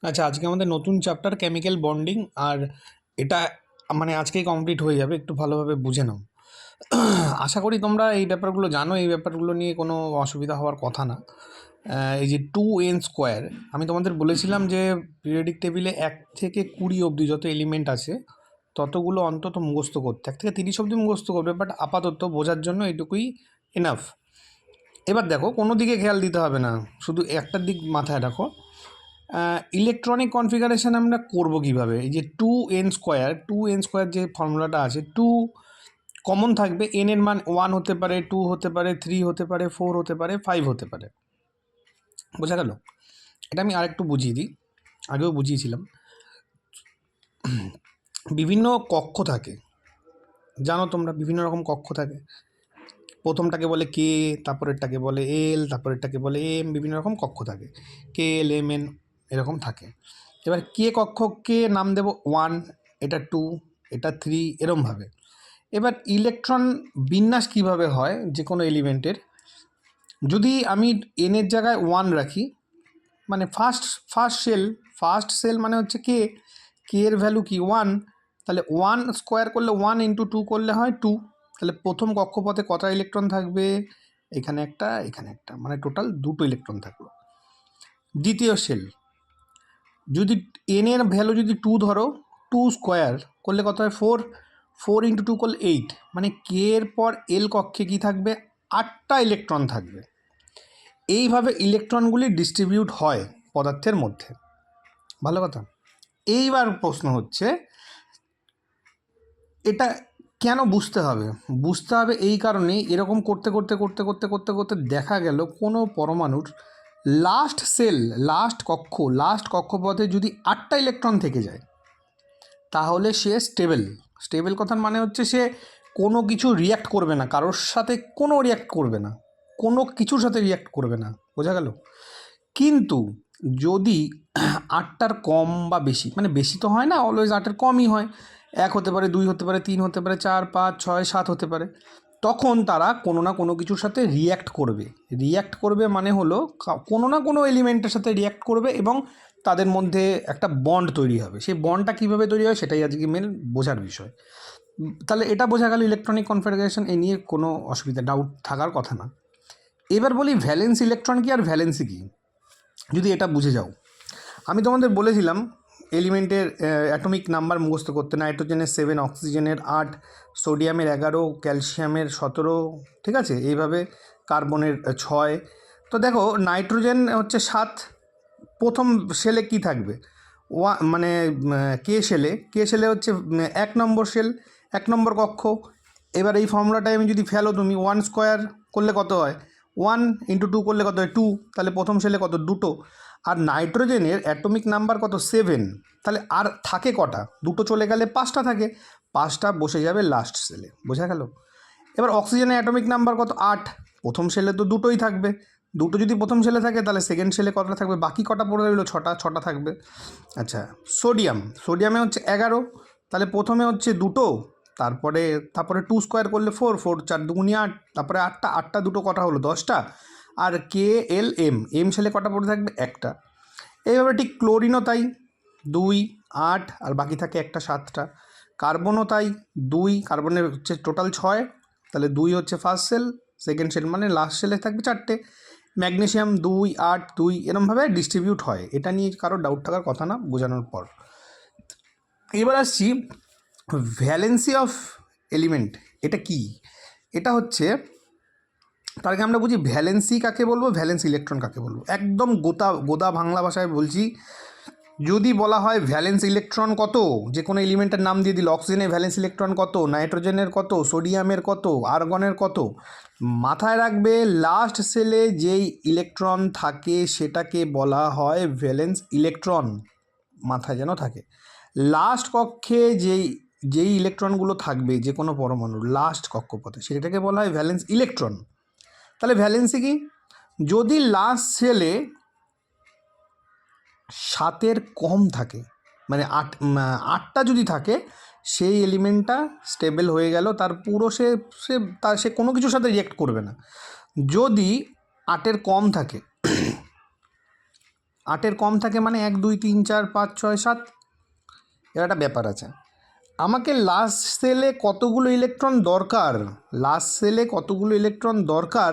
আচ্ছা, আজকে আমাদের নতুন চ্যাপ্টার কেমিক্যাল বন্ডিং। আর এটা মানে আজকেই কমপ্লিট হয়ে যাবে, একটু ভালোভাবে বুঝে নাও। আশা করি তোমরা এই ব্যাপারগুলো জানো, এই ব্যাপারগুলো নিয়ে কোনো অসুবিধা হওয়ার কথা না। এই যে 2n², আমি তোমাদের বলেছিলাম যে পিরিয়ডিক টেবিলে 1 থেকে 20 অবধি যত এলিমেন্ট আছে ততগুলো অন্তত মুখস্থ করতে, 1 থেকে 30 অবধি মুখস্থ করবে, বাট আপাতত বোঝার জন্য এইটুকুই এনাফ। এবার দেখো, কোনো দিকে খেয়াল দিতে হবে না, শুধু একটার দিক মাথায় রাখো। ইলেকট্রনিক কনফিগারেশন আমরা করব কিভাবে? এই যে 2n² যে ফর্মুলাটা আছে, 2 কমন থাকবে, n এর মান 1 হতে পারে, 2 হতে পারে, 3 হতে পারে, 4 হতে পারে, 5 হতে পারে। বোঝা গেল? এটা আমি আরেকটু বুঝিয়ে দিই, আগেও বুঝিয়েছিলাম। বিভিন্ন কক্ষ থাকে, জানো তোমরা, বিভিন্ন রকম কক্ষ থাকে। প্রথমটাকে বলে কে, তারপরেরটাকে বলে এল, তারপরেরটাকে বলে এম, বিভিন্ন রকম কক্ষ থাকে, কে এল এম এন এরকম থাকে। এবার কে কক্ষকে নাম দেব 1, এটা 2, এটা 3, এরমভাবে। এবার ইলেকট্রন বিন্যাস কিভাবে হয় যে কোনো এলিমেন্টের, যদি আমি এনের জায়গায় 1 রাখি, মানে ফার্স্ট সেল মানে হচ্ছে কে এর ভ্যালু কি 1, তাহলে 1² করলে 1 × 2 করলে হয় 2। তাহলে প্রথম কক্ষপথে কটা ইলেকট্রন থাকবে? এখানে একটা, এখানে একটা, মানে টোটাল 2টো ইলেকট্রন থাকলো। দ্বিতীয় সেল, যদি এন এর ভ্যালু যদি 2 ধরো, 2² করলে কত হয়? 4 × 2 করলে 8, মানে কে এর পর এল কক্ষে কি থাকবে? 8টা ইলেকট্রন থাকবে। এইভাবে ইলেকট্রনগুলি ডিস্ট্রিবিউট হয় পদার্থের মধ্যে। ভালো কথা। এইবার প্রশ্ন হচ্ছে, এটা কেন বুঝতে হবে? বুঝতে হবে এই কারণেই, এরকম করতে করতে করতে করতে করতে করতে দেখা গেল কোনো পরমাণুর লাস্ট সেল, লাস্ট কক্ষপথে যদি 8টা ইলেকট্রন থেকে যায়, তাহলে সে স্টেবল কথার মানে হচ্ছে সে কোনো কিছু রিয়্যাক্ট করবে না, কারোর সাথে কোনো রিয়্যাক্ট করবে না, কোনো কিছুর সাথে রিয়্যাক্ট করবে না। বোঝা গেল? কিন্তু যদি 8টার কম বা বেশি, মানে বেশি তো হয় না, অলওয়েজ 8এর কমই হয়, 1 হতে পারে, 2 হতে পারে, 3 হতে পারে, 4, 5, 6, 7 হতে পারে, তখন তারা কোনো না কোনো কিছুর সাথে রিয়্যাক্ট করবে মানে হলো কোনো না কোনো এলিমেন্টের সাথে রিয়্যাক্ট করবে এবং তাদের মধ্যে একটা বন্ড তৈরি হবে। সেই বন্ডটা কীভাবে তৈরি হয় সেটাই আজকে মেন বোঝার বিষয়। তাহলে এটা বোঝা গেল ইলেকট্রনিক কনফিগারেশন, এ নিয়ে কোনো অসুবিধা, ডাউট থাকার কথা না। এবার বলি ভ্যালেন্স ইলেকট্রন কি আর ভ্যালেন্সি কী, যদি এটা বুঝে যাও। আমি তোমাদের বলেছিলাম এলিমেন্টের অ্যাটমিক নাম্বার মুখস্থ করতে, নাইট্রোজেনের 7, অক্সিজেনের 8, সোডিয়ামের 11, ক্যালসিয়ামের 17, ঠিক আছে? এইভাবে কার্বনের 6। তো দেখো, নাইট্রোজেন হচ্ছে 7, প্রথম সেলে কি থাকবে? মানে কে সেলে হচ্ছে 1 নম্বর সেল, 1 নম্বর কক্ষ। এবার এই ফর্মুলাটায় আমি যদি ফেলো, তুমি 1² করলে কত হয়? 1 × 2 করলে কত হয়? 2। তাহলে প্রথম সেলে কত? 2টো। আর নাইট্রোজেনের অ্যাটমিক নাম্বার কত? 7। তাহলে আর থাকে কটা? 2টো চলে গেলে 5টা থাকে, 5টা বসে যাবে লাস্ট সেলে। বোঝা গেল? এবার অক্সিজেনের অ্যাটমিক নাম্বার কত? 8। প্রথম সেলে তো 2টোই থাকবে, 2টো যদি প্রথম সেলে থাকে তাহলে সেকেন্ড সেলে কটা থাকবে? বাকি কটা পড়ে রইলো? 6টা থাকবে। আচ্ছা, সোডিয়ামে হচ্ছে 11, তাহলে প্রথমে হচ্ছে 2টো, তারপরে 2² করলে 4, 4 4 2 8, তারপরে 8টা 2টো কটা হলো? 10টা। আর কে এল এম সেলে কটা পড়ে থাকবে? একটা। এইভাবে ঠিক ক্লোরিনও তাই, 2, 8, আর বাকি থাকে একটা, 7টা। কার্বনও তাই, 2, কার্বনের হচ্ছে টোটাল 6, তাহলে 2 হচ্ছে ফার্স্ট সেল, সেকেন্ড সেল মানে লাস্ট সেলে থাকবে 4টে। ম্যাগনেসিয়াম 2, 8, 2, এরমভাবে ডিস্ট্রিবিউট হয়। এটা নিয়ে কারো ডাউট থাকার কথা না বোঝানোর পর। এবার আসছি ভ্যালেন্সি অফ এলিমেন্ট, এটা কি? এটা হচ্ছে, তার আগে আমরা বুঝি ভ্যালেন্সি কাকে বলবো, ভ্যালেন্স ইলেকট্রন কাকে বলবো। একদম গোদা বাংলা ভাষায় বলছি, যদি বলা হয় ভ্যালেন্স ইলেকট্রন কত, যে কোনো এলিমেন্টের নাম দিয়ে দিল, অক্সিজেনের ভ্যালেন্স ইলেকট্রন কত, নাইট্রোজেনের কত, সোডিয়ামের কত, আর্গনের কত, মাথায় রাখবে লাস্ট সেলে যেই ইলেকট্রন থাকে সেটাকে বলা হয় ভ্যালেন্স ইলেকট্রন। মাথায় যেন থাকে, লাস্ট কক্ষে যেই ইলেকট্রনগুলো থাকবে যে কোনো পরমাণুর লাস্ট কক্ষপথে, সেটাকে বলা হয় ভ্যালেন্স ইলেকট্রন। তাহলে ভ্যালেন্সি কি? যদি লাস্ট সেলে 7-এর কম থাকে, মানে 8টা যদি থাকে, সেই এলিমেন্টটা স্টেবল হয়ে গেল, তার পুরো সে কোনো কিছুর সাথে রিয়েক্ট করবে না। যদি 8-এর কম থাকে, 8-এর কম থাকে মানে 1 2 3 4 5 6 7, এর একটা ব্যাপার আছে। আমাকে লাস্ট সেলে কতগুলো ইলেকট্রন দরকার, লাস্ট সেলে কতগুলো ইলেকট্রন দরকার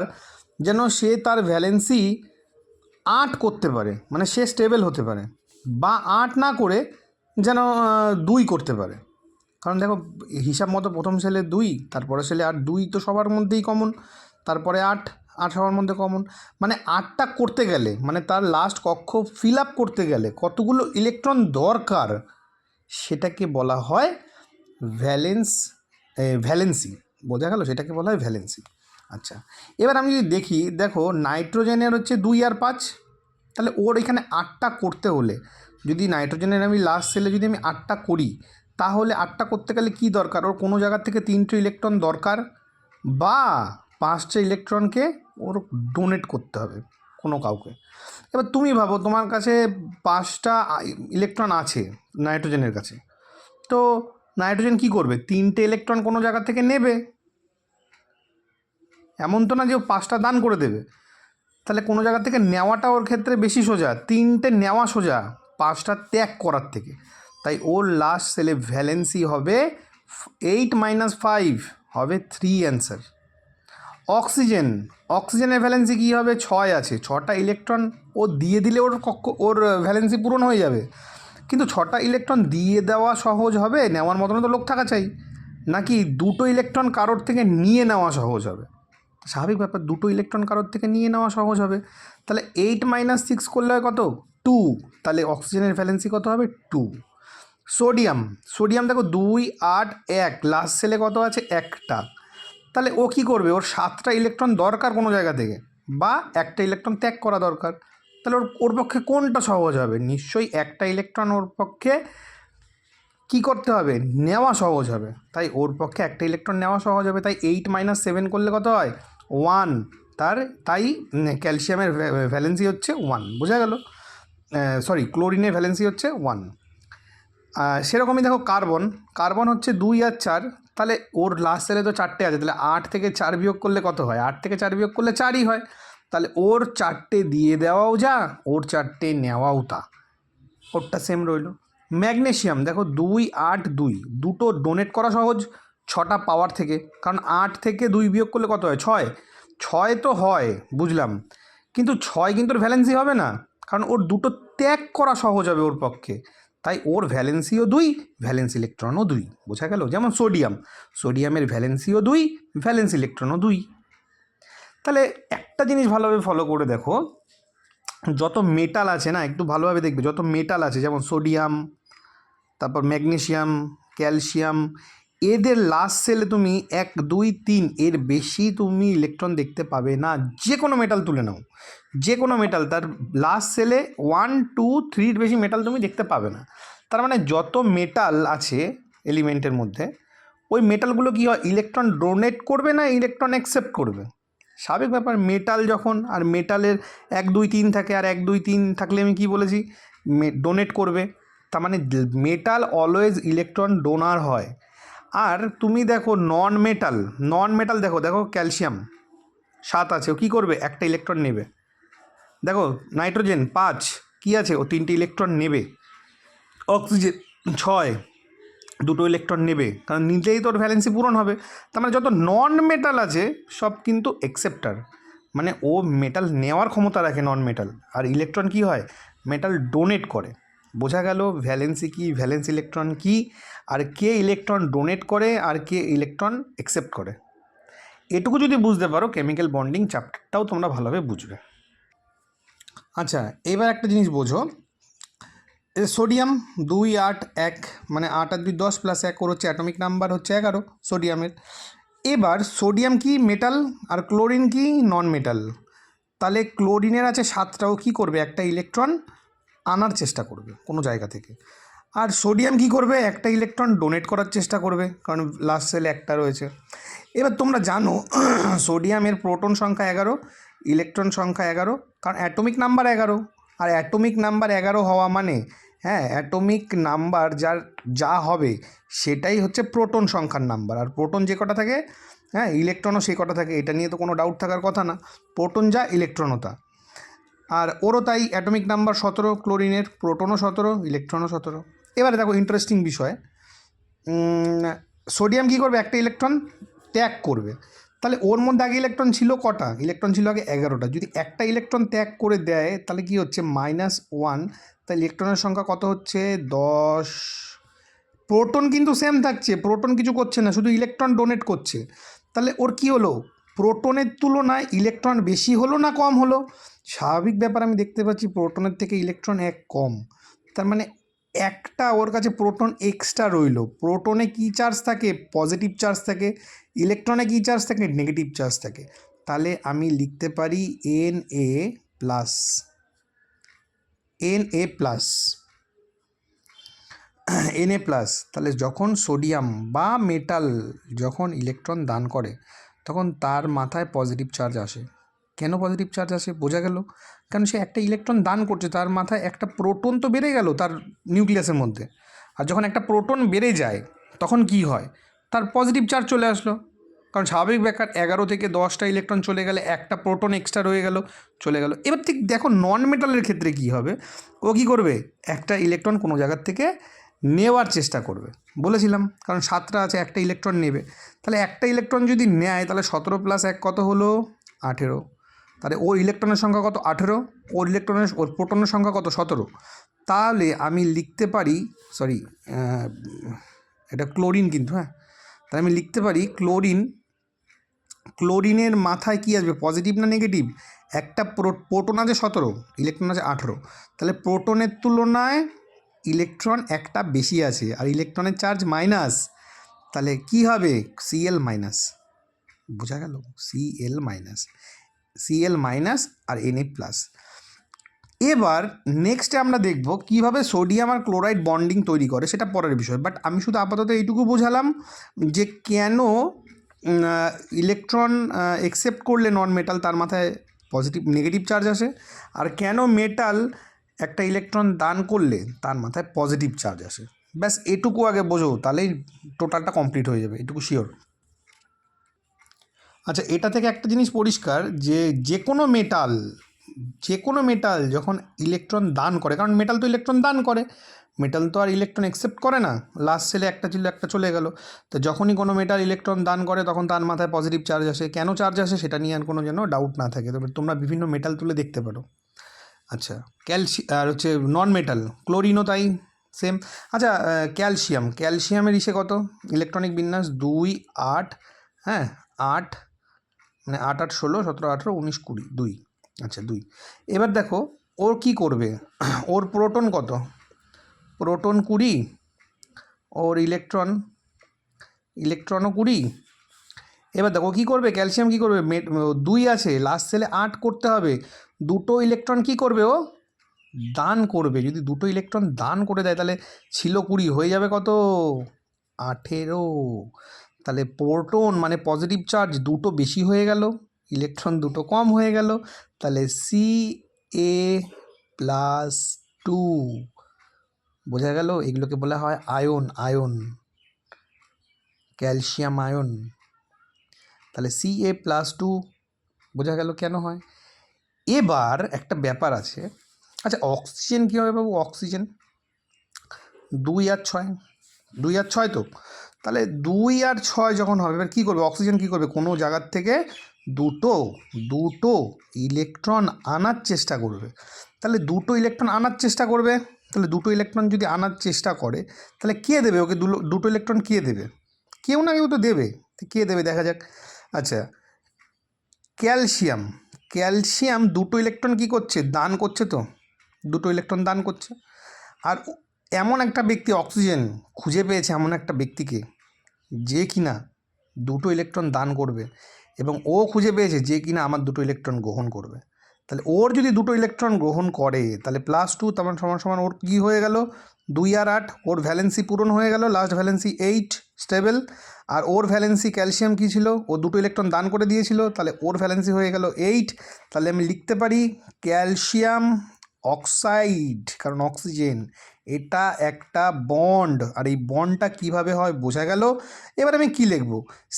যেন সে তার ভ্যালেন্সি 8 করতে পারে, মানে সে স্টেবল হতে পারে, বা 8 না করে যেন 2 করতে পারে। কারণ দেখো হিসাব মতো প্রথম সেলে 2, তারপরে সেলে 8, 2 তো সবার মধ্যেই কমন, তারপরে 8, 8 সবার মধ্যে কমন, মানে 8টা করতে গেলে, মানে তার লাস্ট কক্ষ ফিল আপ করতে গেলে কতগুলো ইলেকট্রন দরকার সেটাকে বলা হয় ভ্যালেন্সি। বোঝা গেল, সেটাকে বলা হয় ভ্যালেন্সি। আচ্ছা, এবার আমি যদি দেখি, দেখো নাইট্রোজেনের হচ্ছে 2 আর 5, তাহলে ওর এখানে 8টা করতে হলে, যদি নাইট্রোজেনের আমি লাস্ট সেলে যদি আমি 8টা করি, তাহলে 8টা করতে গেলে কি দরকার, ওর কোনো জায়গা থেকে 3টে ইলেকট্রন দরকার, বা 5টে ইলেকট্রনকে ওর ডোনেট করতে হবে কোনো কাউকে। এবার তুমি ভাবো তোমার কাছে 5টা ইলেকট্রন আছে নাইট্রোজেনের কাছে, তো নাইট্রোজেন কি করবে, 3টে ইলেকট্রন কোনো জায়গা থেকে নেবে, এমন তো না যে ও 5টা দান করে দেবে। তাহলে কোনো জায়গা থেকে নেওয়াটা ওর ক্ষেত্রে বেশি সোজা, 3টে নেওয়া সোজা 5টা ত্যাগ করার থেকে। তাই ওর লাস্ট সেলে ভ্যালেন্সি হবে 8 - 5 হবে 3 অ্যান্সার। অক্সিজেনের ভ্যালেন্সি কী হবে, 6 আছে, 6টা ইলেকট্রন ও দিয়ে দিলে ওর ভ্যালেন্সি পূরণ হয়ে যাবে। কিন্তু 6টা ইলেকট্রন দিয়ে দেওয়া সহজ হবে, নেওয়ার মতন তো লোক থাকা চাই, নাকি 2টো ইলেকট্রন কারোর থেকে নিয়ে নেওয়া সহজ হবে? স্বাভাবিক ব্যাপার, 2টো ইলেকট্রন কারোর থেকে নিয়ে নেওয়া সহজ হবে। তাহলে 8 - 6 করলে হয় কত, 2, তাহলে অক্সিজেনের ভ্যালেন্সি কত হবে, 2। সোডিয়াম দেখো 2 8 1, লাস্ট সেলে কত আছে, একটা, তাহলে ও কী করবে, ওর 7টা ইলেকট্রন দরকার কোনো জায়গা থেকে, বা একটা ইলেকট্রন ত্যাগ করা দরকার। তাহলে ওর পক্ষে কোনটা সহজ হবে, নিশ্চয়ই একটা ইলেকট্রন ওর পক্ষে কী করতে হবে, নেওয়া সহজ হবে। তাই ওর পক্ষে একটা ইলেকট্রন নেওয়া সহজ হবে। তাই 8 - 7 করলে কত হয়, 1। তাই ক্যালসিয়ামের ভ্যালেন্সি হচ্ছে 1, বোঝা গেল। ক্লোরিনের ভ্যালেন্সি হচ্ছে 1। সেরকমই দেখো কার্বন হচ্ছে 2 আর 4, তাহলে ওর লাস্ট সেলে তো 4টে আছে, তাহলে 8 থেকে 4 বিয়োগ করলে কত হয়, 8 থেকে 4 বিয়োগ করলে 4ই হয়। তাহলে ওর 4টে দিয়ে দেওয়াও যা, ওর 4টে নেওয়াও তা, ওরটা সেম রইল। ম্যাগনেশিয়াম দেখো 2 8 2, দুটো ডোনেট করা সহজ 6টা পাওয়ার থেকে, কারণ 8 থেকে 2 বিয়োগ করলে কত হয়, 6। 6 তো হয় বুঝলাম, কিন্তু 6 কিন্তু ওর ভ্যালেন্সি হবে না, কারণ ওর দুটো ত্যাগ করা সহজ হবে ওর পক্ষে। তাই ওর ভ্যালেন্সিও 2, ভ্যালেন্স ইলেকট্রনও 2, বোঝা গেল। যেমন সোডিয়ামের ভ্যালেন্সিও 2, ভ্যালেন্স ইলেকট্রনও 2। তাহলে একটা জিনিস ভালোভাবে ফলো করে দেখো, যত মেটাল আছে না, একটু ভালোভাবে দেখবে, যত মেটাল আছে যেমন সোডিয়াম, তারপর ম্যাগনেশিয়াম, ক্যালসিয়াম, এদের লাস্ট সেলে তুমি 1 2 3 এর বেশি তুমি ইলেকট্রন দেখতে পাবে না। যে কোনো মেটাল তুলে নাও, যে কোনো মেটাল তার লাস্ট সেলে 1 2 3 বেশি মেটাল তুমি দেখতে পাবে না। তার মানে যত মেটাল আছে এলিমেন্টের মধ্যে, ওই মেটালগুলো কী হয়, ইলেকট্রন ডোনেট করবে না ইলেকট্রন অ্যাকসেপ্ট করবে। স্বাভাবিক ব্যাপার, মেটাল যখন, আর মেটালের 1 2 3 থাকে, আর 1 2 3 থাকলে আমি কি বলেছি, ডোনেট করবে। তার মানে মেটাল অলওয়েজ ইলেকট্রন ডোনার হয়। আর তুমি দেখো নন মেটাল দেখো ক্যালসিয়াম 7 আছে, ও কী করবে, একটা ইলেকট্রন নেবে। দেখো নাইট্রোজেন 5, কী আছে, ও 3টে ইলেকট্রন নেবে। অক্সিজেন 6, দুটো ইলেকট্রন নেবে, কারণ নিলেই তোর ভ্যালেন্সি পূরণ হবে। তার মানে যত নন মেটাল আছে সব কিন্তু অ্যাকসেপ্টার, মানে ও মেটাল নেওয়ার ক্ষমতা রাখে নন মেটাল, আর ইলেকট্রন কি হয়, মেটাল ডোনেট করে। বোঝা গেল ভ্যালেন্সি কি, ভ্যালেন্স ইলেকট্রন কি, আর কে ইলেকট্রন ডোনেট করে আর কে ইলেকট্রন অ্যাকসেপ্ট করে। এটুকু যদি বুঝতে পারো, কেমিক্যাল বন্ডিং চ্যাপ্টারটাও তোমরা ভালোভাবে বুঝবে। আচ্ছা, এবার একটা জিনিস বোঝো, সোডিয়াম 2 8 1, মানে 8 আর 2 10 প্লাস 1, ওর হচ্ছে অ্যাটমিক নাম্বার হচ্ছে 11 সোডিয়ামের। এবার সোডিয়াম কি মেটাল, আর ক্লোরিন কি নন মেটাল, তাহলে ক্লোরিনের আছে 7টাও কী করবে, একটা ইলেকট্রন আনার চেষ্টা করবে কোনো জায়গা থেকে। আর সোডিয়াম কি করবে, একটা ইলেকট্রন ডোনেট করার চেষ্টা করবে, কারণ লাস্ট সেলে একটা রয়েছে। এবার তোমরা জানো সোডিয়ামের প্রোটন সংখ্যা 11, ইলেকট্রন সংখ্যা 11, কারণ অ্যাটমিক নাম্বার 11। আর অ্যাটমিক নাম্বার 11 হওয়া মানে, হ্যাঁ, অ্যাটমিক নাম্বার যা হবে সেটাই হচ্ছে প্রোটন সংখ্যার নাম্বার। আর প্রোটন যে কটা থাকে, হ্যাঁ, ইলেকট্রনও সেই কটা থাকে, এটা নিয়ে তো কোনো ডাউট থাকার কথা না। প্রোটন যা, ইলেকট্রনও তা। আর ওরও তাই, অ্যাটমিক নাম্বার 17 ক্লোরিনের, প্রোটনও 17, ইলেকট্রনও 17। এবারে দেখো ইন্টারেস্টিং বিষয়, সোডিয়াম কী করবে, একটা ইলেকট্রন ত্যাগ করবে। তাহলে ওর মধ্যে আগে ইলেকট্রন ছিল কটা, ইলেকট্রন ছিল আগে 11টা। যদি একটা ইলেকট্রন ত্যাগ করে দেয় তাহলে কি হচ্ছে -1, তাহলে ইলেকট্রনের সংখ্যা কত হচ্ছে 10। প্রোটন কিন্তু সেম থাকছে, প্রোটন কিছু করছে না, শুধু ইলেকট্রন ডোনেট করছে। তাহলে ওর কি হলো, প্রোটনের তুলনায় ইলেকট্রন বেশি হলো না কম হলো? স্বাভাবিক ব্যাপার, আমি দেখতে পাচ্ছি প্রোটনের থেকে ইলেকট্রন এক কম। তার মানে একটা ওর কাছে প্রোটন এক্সট্রা রইলো। প্রোটনে কী চার্জ থাকে, পজিটিভ চার্জ থাকে। ইলেকট্রনে কী চার্জ থাকে, নেগেটিভ চার্জ থাকে। তাহলে আমি লিখতে পারি Na plus, Na plus, Na plus. তাহলে যখন সোডিয়াম বা মেটাল যখন ইলেকট্রন দান করে তখন তার মাথায় পজিটিভ চার্জ আসে। কেন পজিটিভ চার্জ আসে বোঝা গেল, কারণ সে একটা ইলেকট্রন দান করছে, তার মাথায় একটা প্রোটন তো বেড়ে গেল তার নিউক্লিয়াসের মধ্যে। আর যখন একটা প্রোটন বেড়ে যায় তখন কি হয়, তার পজিটিভ চার্জ চলে আসলো। কারণ স্বাভাবিক ব্যাপার, 11 থেকে 10টা ইলেকট্রন চলে গেলে একটা প্রোটন এক্সট্রা রয়ে গেল, চলে গেল। এবার ঠিক দেখো নন মেটালের ক্ষেত্রে কী হবে, ও কী করবে, একটা ইলেকট্রন কোনো জায়গার থেকে নেওয়ার চেষ্টা করবে। বলেছিলাম কারণ 7টা আছে, একটা ইলেকট্রন নেবে। তাহলে একটা ইলেকট্রন যদি নেয় তাহলে 17 + 1 কত হলো 18। তাহলে ওর ইলেকট্রনের সংখ্যা কত 18, ওর প্রোটনের সংখ্যা কত 17। তাহলে আমি লিখতে পারি, সরি এটা ক্লোরিন কিন্তু, হ্যাঁ, তাহলে আমি লিখতে পারি ক্লোরিনের মাথায় কি আসবে, পজিটিভ না নেগেটিভ? একটা প্রোটন আছে 17, ইলেকট্রন আছে 18। তাহলে প্রোটনের তুলনায় ইলেকট্রন একটা বেশি আছে, আর ইলেকট্রনের চার্জ মাইনাস। তাহলে কি হবে, Cl মাইনাস। বোঝা গেল, Cl মাইনাস আর Na প্লাস। এবার নেক্সটে আমরা দেখব কিভাবে সোডিয়াম আর ক্লোরাইড বন্ডিং তৈরি করে, সেটা পরের বিষয়। বাট আমি শুধু আপাতত এইটুকু বোঝালাম যে কেন ইলেকট্রন একসেপ্ট করলে নন মেটাল তার মাথায় নেগেটিভ চার্জ আসে, আর কেন মেটাল একটা ইলেকট্রন দান করলে তার মাথায় পজিটিভ চার্জ আসে। ব্যাস এটুকু আগে বোঝো, তাহলেই টোটালটা কমপ্লিট হয়ে যাবে, এটুকু শিওর। আচ্ছা, এটা থেকে একটা জিনিস পরিষ্কার যে যে কোনো মেটাল যখন ইলেকট্রন দান করে, কারণ মেটাল তো ইলেকট্রন দান করে, মেটাল তো আর ইলেকট্রন অ্যাকসেপ্ট করে না। লাস্ট সেলে একটা ছিল, একটা চলে গেল। তো যখনই কোনো মেটাল ইলেকট্রন দান করে তখন তার মাথায় পজিটিভ চার্জ আসে। কেন চার্জ আসে সেটা নিয়ে আর কোনো যেন ডাউট না থাকে, তবে তোমরা বিভিন্ন মেটাল তুলে দেখতে পারো। আচ্ছা, আর হচ্ছে নন মেটাল ক্লোরিনও তাই, সেম। আচ্ছা, ক্যালসিয়ামের ইসে কত, ইলেকট্রনিক বিন্যাস 2, 8, হ্যাঁ 8, মানে 8, 8, 16, 17, 18, 19, 20, 2। আচ্ছা 2। এবার দেখো ওর কি করবে, ওর প্রোটন কত, প্রোটন 20, ওর ইলেকট্রনও 20। এবার দেখো কী করবে, ক্যালসিয়াম কী করবে, 2 আছে, লাস্ট সেলে 8 করতে হবে। দুটো ইলেকট্রন কী করবে, ও দান করবে। যদি দুটো ইলেকট্রন দান করে দেয় তাহলে ছিল 20, হয়ে যাবে কত 18। তাহলে প্রোটন মানে পজিটিভ চার্জ দুটো বেশি হয়ে গেল, ইলেকট্রন দুটো কম হয়ে গেল। তাহলে Ca+2, বোঝা গেল। এগুলোকে বলা হয় আয়ন, ক্যালসিয়াম আয়ন। তাহলে Ca+2 বোঝা গেল কেন হয়। এবার একটা ব্যাপার আছে, আচ্ছা অক্সিজেন কী হবে বাবু, অক্সিজেন 2 আর 6, 2 আর 6 তো, তাহলে 2 আর 6 যখন হবে, এবার কী করবে অক্সিজেন, কী করবে, কোনো জায়গার থেকে দুটো ইলেকট্রন আনার চেষ্টা করবে। তাহলে দুটো ইলেকট্রন আনার চেষ্টা করবে, তাহলে দুটো ইলেকট্রন যদি আনার চেষ্টা করে তাহলে কে দেবে ওকে, দুটো ইলেকট্রন কে দেবে, কেউ না কেউ তো দেবে। কে দেবে দেখা যাক। আচ্ছা, ক্যালসিয়াম দুটো ইলেকট্রন কী করছে, দান করছে, তো দুটো ইলেকট্রন দান করছে। আর এমন একটা ব্যক্তি, অক্সিজেন খুঁজে পেয়েছে এমন একটা ব্যক্তিকে যে কিনা দুটো ইলেকট্রন দান করবে, এবং ও খুঁজে পেয়েছে যে কিনা আমার দুটো ইলেকট্রন গ্রহণ করবে। তাহলে ওর যদি দুটো ইলেকট্রন গ্রহণ করে তাহলে +2, তেমন সমান ওর কী হয়ে গেল 2 আর 8, ওর ভ্যালেন্সি পূরণ হয়ে গেল, লাস্ট ভ্যালেন্সি 8 স্টেবল। আর ওর ভ্যালেন্সি ক্যালসিয়াম কী ছিল, ও দুটো ইলেকট্রন দান করে দিয়েছিল, তাহলে ওর ভ্যালেন্সি হয়ে গেল 8। তাহলে আমি লিখতে পারি ক্যালসিয়াম অক্সাইড, কারণ অক্সিজেন এটা একটা বন্ড, আর এই বন্ডটা কিভাবে হয় বোঝা গেল। এবার আমি কি লিখব,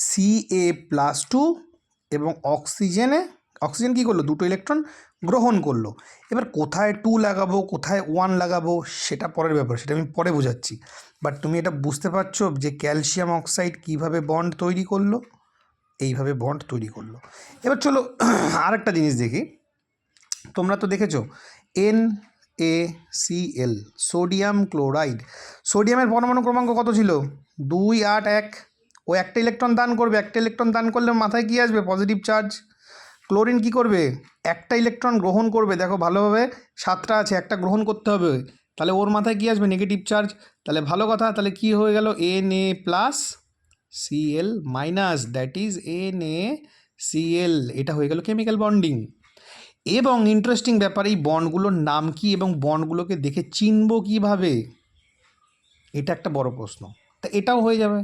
Ca+2 এবং অক্সিজেন কী করলো, দুটো ইলেকট্রন গ্রহণ করলো। এবার কোথায় 2 লাগাবো কোথায় 1 লাগাবো সেটা পরের ব্যাপার, সেটা আমি পরে বোঝাচ্ছি। বাট তুমি এটা বুঝতে পারছো যে ক্যালসিয়াম অক্সাইড কীভাবে বন্ড তৈরি করলো, এইভাবে বন্ড তৈরি করলো। এবার চলো আরেকটা জিনিস দেখি। তোমরা তো দেখেছো NaCl, সোডিয়াম ক্লোরাইড। সোডিয়ামের পরমাণু ক্রমাঙ্ক কত ছিল? 2, 8, 1। ও একটা ইলেকট্রন দান করবে, একটা ইলেকট্রন দান করলে মাথায় কী আসবে? Positive charge. ক্লোরিন কি করবে? একটা ইলেকট্রন গ্রহণ করবে, দেখো ভালোভাবে 7টা আছে, একটা গ্রহণ করতে হবে, তাহলে ওর মাথায় কী আসবে? Negative charge. তাহলে ভালো কথা, তাহলে কি হয়ে গেল? Na+Cl minus, that is NaCl। এটা হয়ে গেল কেমিক্যাল বন্ডিং। এবং ইন্টারেস্টিং ব্যাপার, এই বন্ডগুলোর নাম কি এবং বন্ডগুলোকে দেখে চিনব কিভাবে, এটা একটা বড় প্রশ্ন। তা এটাও হয়ে যাবে।